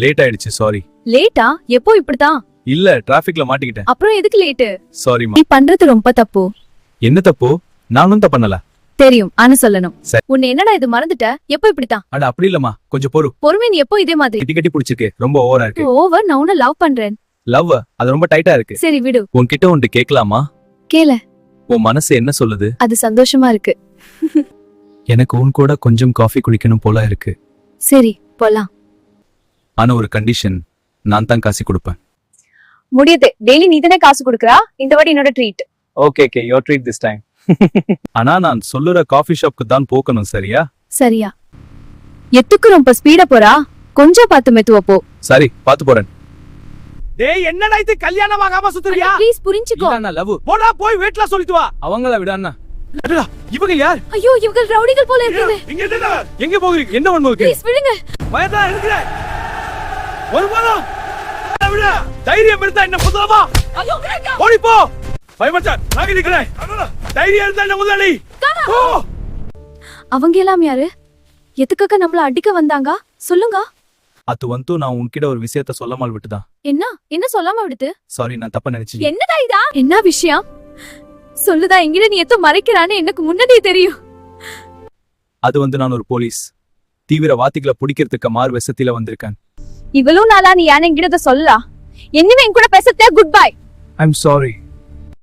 Late ஆயிடுச்சு sorry. லேட்டா? எப்போ இப்படிதான்? இல்ல டிராபிக்ல மாட்டிக்கிட்டேன். அப்புறம் எதுக்கு லேட்டு? சாரிமா. நீ பண்றது ரொம்ப தப்பு. என்ன தப்பு? நானும் தப்பு பண்ணல. தெரியும், ஆனா சொல்லணும். சரி. உன்னை என்னடா இது மறந்துட்ட? எப்போ இப்படிதான்? அட அப்படி இல்லம்மா, கொஞ்சம் பொறு. பொறுமை நீ எப்போ இதே மாதிரி? கட்டி கட்டி பிடிச்சிருக்கு, ரொம்ப ஓவரா இருக்கு. ஓவர், நான் உன்னை லவ் பண்றேன். லவ் அது ரொம்ப டைட்டா இருக்கு. சரி விடு. உன்கிட்ட ஒன்று கேட்கலாமா? கேள. உன் மனசு என்ன சொல்லுது? அது சந்தோஷமா இருக்கு. எனக்கு உன் கூட கொஞ்சம் காஃபி குடிக்கணும் போல இருக்கு. சரி போலாம். ஆனா ஒரு கண்டிஷன், நான் தான் காசு கொடுப்பேன். முடியுது. டெய்லி நீ தானே காசு கொடுக்கறா, இந்த வாட்டி என்னோட treat. Okay okay, your treat this time. ஆனா நான் சொல்லுற காஃபி ஷாப்க்கு தான் போகணும், சரியா? சரியா? எத்துக்கு ரொம்ப ஸ்பீடா போறா, கொஞ்சம் பார்த்து மெதுவா போ. சரி, பாத்து போறேன். டேய் என்னடா இது கல்யாணம் ஆகாம சுத்துறியா? ப்ளீஸ் புரிஞ்சுக்கோ. லவ் போடா போய் வீட்ல சொல்லிட்டு வா. அவங்கள விட அண்ணா. அடடா, இவங்க யார்? ஐயோ, இவங்க ரவுடிகள் போல இருக்குது. இங்க என்னடா? எங்க போகிறீங்க? என்ன பண்ணுவீங்க? ப்ளீஸ் விடுங்க. பயதா இருக்குற. ஒருமாடா. விட. தைரியம் இருந்தா என்ன முதலமா? ஐயோ கேக்க. ஓடி போ. பயமச்சான், நான் நிக்கிறேன். தைரியம் இருந்தா என்ன முதலாளி? போ. அவங்க எல்லாம் யாரு? எதுக்காக நம்மள அடிக்க வந்தாங்க? சொல்லுங்க. அது வந்து நான் உன்கிட்ட ஒரு விஷயத்த சொல்லாமல் விட்டுதான். என்ன சொல்லாம விடுது? சாரி, நான் தப்பா நினைச்சேன். என்னடா இதா? என்ன விஷயம்? சொல்லுதா, எங்கிட்ட நீ எத்தோ மறைக்கிறான்னு எனக்கு முன்னாடியே தெரியும். அது வந்து நான் ஒரு போலீஸ். தீவிரவாதிகளை பிடிக்கிறதுக்கு மாறு விஷயத்தில வந்திருக்கேன். இவ்வளவு நாளா நீ யானை என்கிட்ட சொல்லலாம். இனிமே என் கூட பேசத்தே good bye. I am sorry.